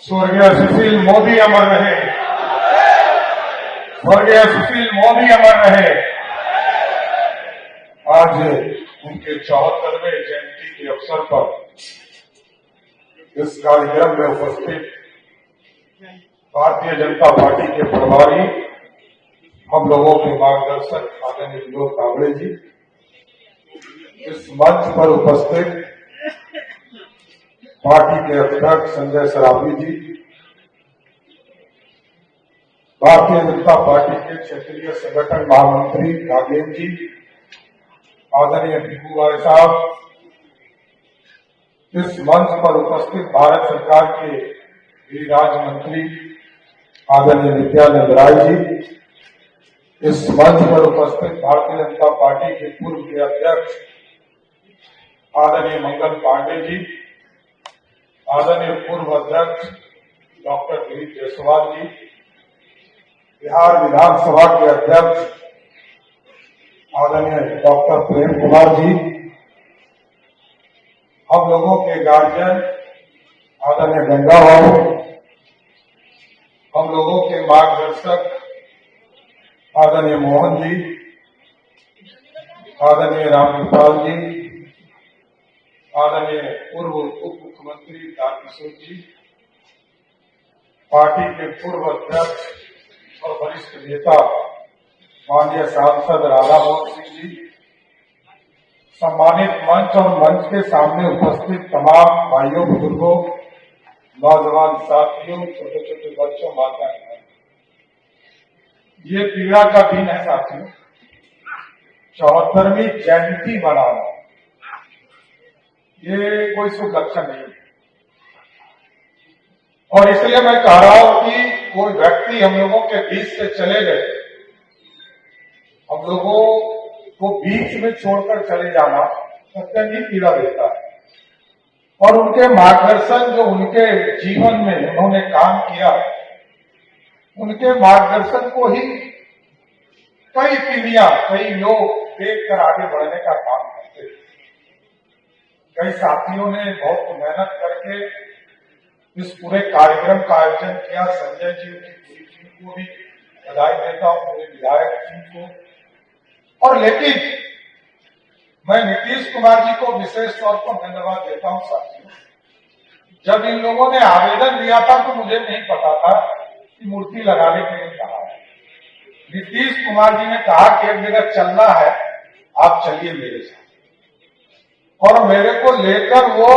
स्वर्गीय सुशील मोदी अमर रहे। स्वर्गीय सुशील मोदी अमर रहे। आज उनके 74वें जयंती के अवसर पर इस कार्यक्रम में उपस्थित भारतीय जनता पार्टी के प्रभारी, हम लोगों के मार्गदर्शक आदरणीय विनोद कावड़े जी, इस मंच पर उपस्थित पार्टी के अध्यक्ष संजय सरावगी जी, भारतीय जनता पार्टी के क्षेत्रीय संगठन महामंत्री नागेंद्र जी, आदरणीय भिक्खू भाई साहब, इस मंच पर उपस्थित भारत सरकार के गृह राज्य मंत्री आदरणीय नित्यानंद राय जी, इस मंच पर उपस्थित भारतीय जनता पार्टी के पूर्व के अध्यक्ष आदरणीय मंगल पांडे जी, आदरणीय पूर्व अध्यक्ष डॉक्टर दिलीप जायसवाल जी, बिहार विधानसभा के अध्यक्ष आदरणीय डॉक्टर प्रेम कुमार जी, हम लोगों के गार्जियन आदरणीय गंगा बाबू, हम लोगों के मार्गदर्शक आदरणीय मोहन जी, आदरणीय रामकृपाल जी, आदरणीय पूर्व उप मुख्यमंत्री तारकिशोर जी, पार्टी के पूर्व अध्यक्ष और वरिष्ठ नेता माननीय सांसद राधा मोहन सिंह जी, सम्मानित मंच और मंच के सामने उपस्थित तमाम भाइयों बुजुर्गों, नौजवान साथियों, छोटे छोटे बच्चों, माताएं, ये पीड़ा का दिन है साथियों। 74वीं जयंती मनाना ये कोई शुभ लक्षण नहीं है। और इसलिए मैं कह रहा हूं कि कोई व्यक्ति हम लोगों के बीच से चले गए, हम लोगों को बीच में छोड़कर चले जाना सत्य ही पीड़ा देता है। और उनके मार्गदर्शन जो उनके जीवन में उन्होंने काम किया, उनके मार्गदर्शन को ही कई पीढ़ियां, कई लोग देखकर आगे बढ़ने का काम करते हैं। कई साथियों ने बहुत मेहनत करके इस पूरे कार्यक्रम का आयोजन किया। संजय जी, उनकी पूरी टीम को भी बधाई देता हूं, पूरे विधायक टीम को। और लेकिन मैं नीतीश कुमार जी को विशेष तौर पर धन्यवाद देता हूं साथियों। जब इन लोगों ने आवेदन दिया था तो मुझे नहीं पता था कि मूर्ति लगाने के लिए कहा है। नीतीश कुमार जी ने कहा कि एक जगह चलना है, आप चलिए मेरे साथ। और मेरे को लेकर वो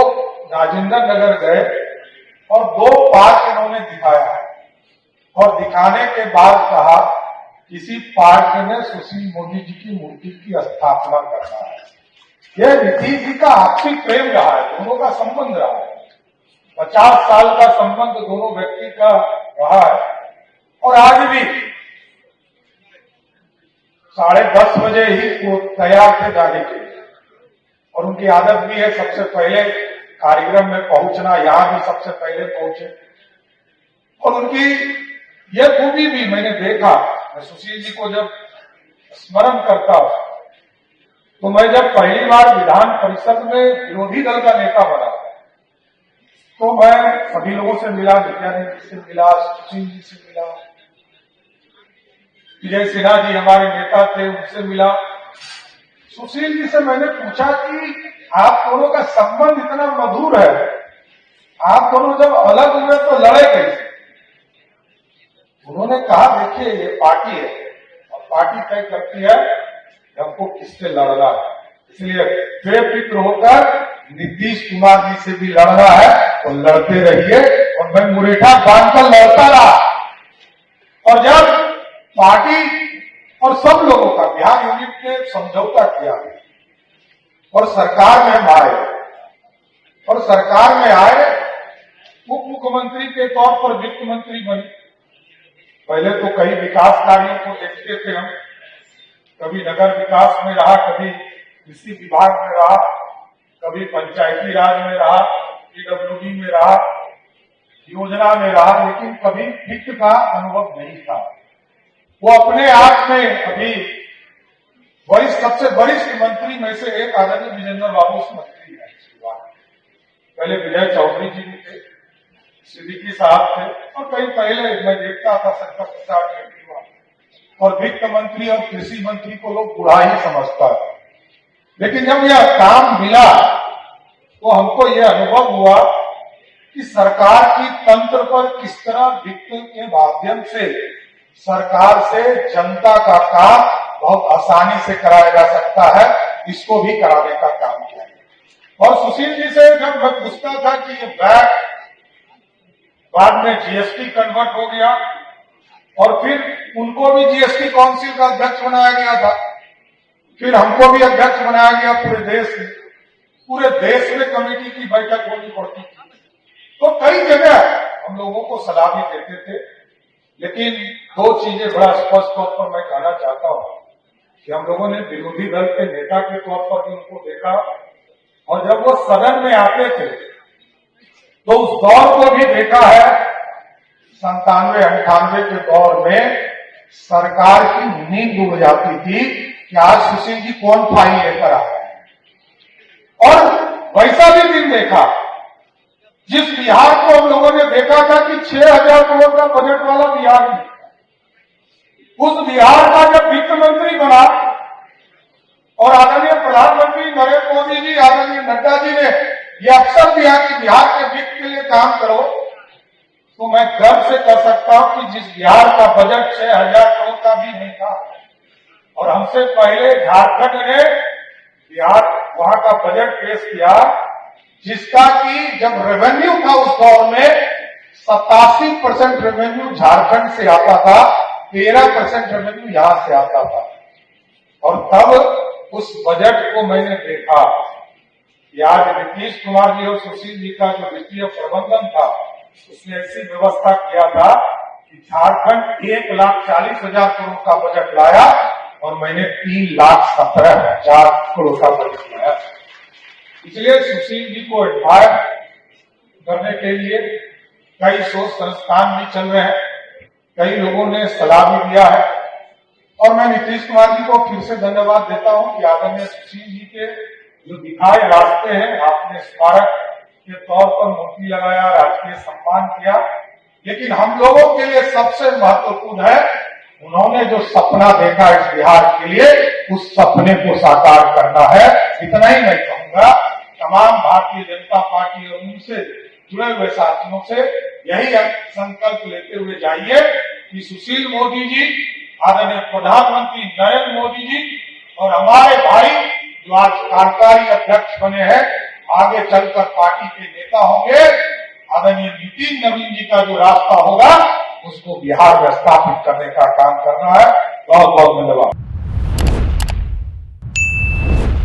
राजेंद्र नगर गए और 2 पार्क इन्होंने दिखाया है। और दिखाने के बाद कहा किसी पार्क में सुशील मोदी जी की मूर्ति की स्थापना करना है। यह नीतीश जी का आपसी प्रेम रहा है, दोनों का संबंध रहा है। 50 साल का संबंध दोनों व्यक्ति का रहा है। और आज भी 10:30 बजे ही वो तैयार थे जाने के लिए। और उनकी आदत भी है सबसे पहले कार्यक्रम में पहुंचना, यहां भी सबसे पहले पहुंचे। और उनकी यह खूबी भी मैंने देखा। मैं सुशील जी को जब स्मरण करता हूं तो मैं जब पहली बार विधान परिषद में विरोधी दल का नेता बना तो मैं सभी लोगों से मिला, नित्यानंद जी से मिला, सुशील जी से मिला, विजय सिन्हा जी हमारे नेता थे, उनसे मिला। सुशील जी से मैंने पूछा कि आप दोनों का संबंध इतना मधुर है, आप दोनों जब अलग हुए तो लड़े कैसे? उन्होंने कहा देखिए ये पार्टी है और पार्टी तय करती है कि हमको किससे लड़ना है। इसलिए बेफिक्र होकर नीतीश कुमार जी से भी लड़ना है तो लड़ते रहिए। और मैं मुरेठा बांधकर लड़ता रहा। और जब पार्टी और सब लोगों का बिहार यूनिट ने समझौता किया और सरकार में हम आए, और सरकार में आए उप मुख्यमंत्री के तौर पर वित्त मंत्री बने। पहले तो कई विकास कार्यों को देखते थे हम, कभी नगर विकास में रहा, कभी कृषि विभाग में रहा, कभी पंचायती राज में रहा, पीडब्ल्यूडी में रहा, योजना में रहा, लेकिन कभी वित्त का अनुभव नहीं था। वो अपने आप में अभी सबसे वरिष्ठ मंत्री में से एक आदरणीय विजेंद्र बाबू मंत्री है। पहले विजय चौधरी जी भी थे, सिद्दीकी साहब थे और कई पहले मैं देखता था शंकर प्रसाद गंगवार, और वित्त मंत्री और कृषि मंत्री को लोग बुरा ही समझता है। लेकिन जब यह काम मिला तो हमको यह अनुभव हुआ कि सरकार की तंत्र पर किस तरह वित्त के माध्यम से सरकार से जनता का काम बहुत आसानी से कराया जा सकता है, इसको भी कराने का काम किया गया। और सुशील जी से जब मैं पूछता था कि ये वैट बाद में जीएसटी कन्वर्ट हो गया और फिर उनको भी जीएसटी काउंसिल का अध्यक्ष बनाया गया था, फिर हमको भी अध्यक्ष बनाया गया पूरे देश में कमेटी की बैठक होनी पड़ती थी। तो कई जगह हम लोगों को सलाह भी देते थे, लेकिन दो चीजें बड़ा स्पष्ट तौर पर मैं कहना चाहता हूं कि हम लोगों ने विरोधी दल के नेता के तौर पर भी उनको देखा, और जब वो सदन में आते थे तो उस दौर को भी देखा है। 97-98 के दौर में सरकार की नींद उड़ जाती थी कि आज सुशील जी कौन फाइल लेकर आ रहे हैं, और वैसा भी दिन देखा जिस बिहार को हम लोगों ने देखा था कि 6,000 करोड़ का बजट वाला बिहार है, उस बिहार का जब वित्त मंत्री बना और आदरणीय प्रधानमंत्री नरेंद्र मोदी जी, आदरणीय नड्डा जी ने यह अवसर दिया कि बिहार के वित्त के लिए काम करो, तो मैं गर्व से कह सकता हूं कि जिस बिहार का बजट 6,000 करोड़ का भी नहीं था, और हमसे पहले झारखंड ने बिहार वहां का बजट पेश किया जिसका कि जब रेवेन्यू था उस दौर में 87% रेवेन्यू झारखंड से आता था, 13% रेवेन्यू यहां से आता था। और तब उस बजट को मैंने देखा कि आज नीतीश कुमार जी और सुशील जी का जो वित्तीय प्रबंधन था, उसने ऐसी व्यवस्था किया था कि झारखंड 1,40,000 करोड़ का बजट लाया और मैंने 3,17,000 करोड़ का बजट लाया। इसलिए सुशील जी को एडमायर करने के लिए कई शोध संस्थान भी चल रहे हैं, कई लोगों ने सलाह भी दिया है, और मैं नीतीश कुमार जी को फिर से धन्यवाद देता हूं कि आदरणीय सुशील जी के जो दिखाए रास्ते हैं, आपने स्मारक के तौर पर मूर्ति लगाया, राजकीय सम्मान किया, लेकिन हम लोगों के लिए सबसे महत्वपूर्ण है उन्होंने जो सपना देखा इस बिहार के लिए, उस सपने को साकार करना है। इतना ही मैं कहूंगा, तमाम भारतीय जनता पार्टी और उनसे जुड़े हुए साथियों से यही संकल्प लेते हुए जाइए कि सुशील मोदी जी, आदरणीय प्रधानमंत्री नरेंद्र मोदी जी और हमारे भाई जो आज कार्यकारी अध्यक्ष बने हैं, आगे चलकर पार्टी के नेता होंगे। आदरणीय नितिन नवीन जी का जो रास्ता होगा उसको बिहार में स्थापित करने का काम करना है। बहुत बहुत धन्यवाद।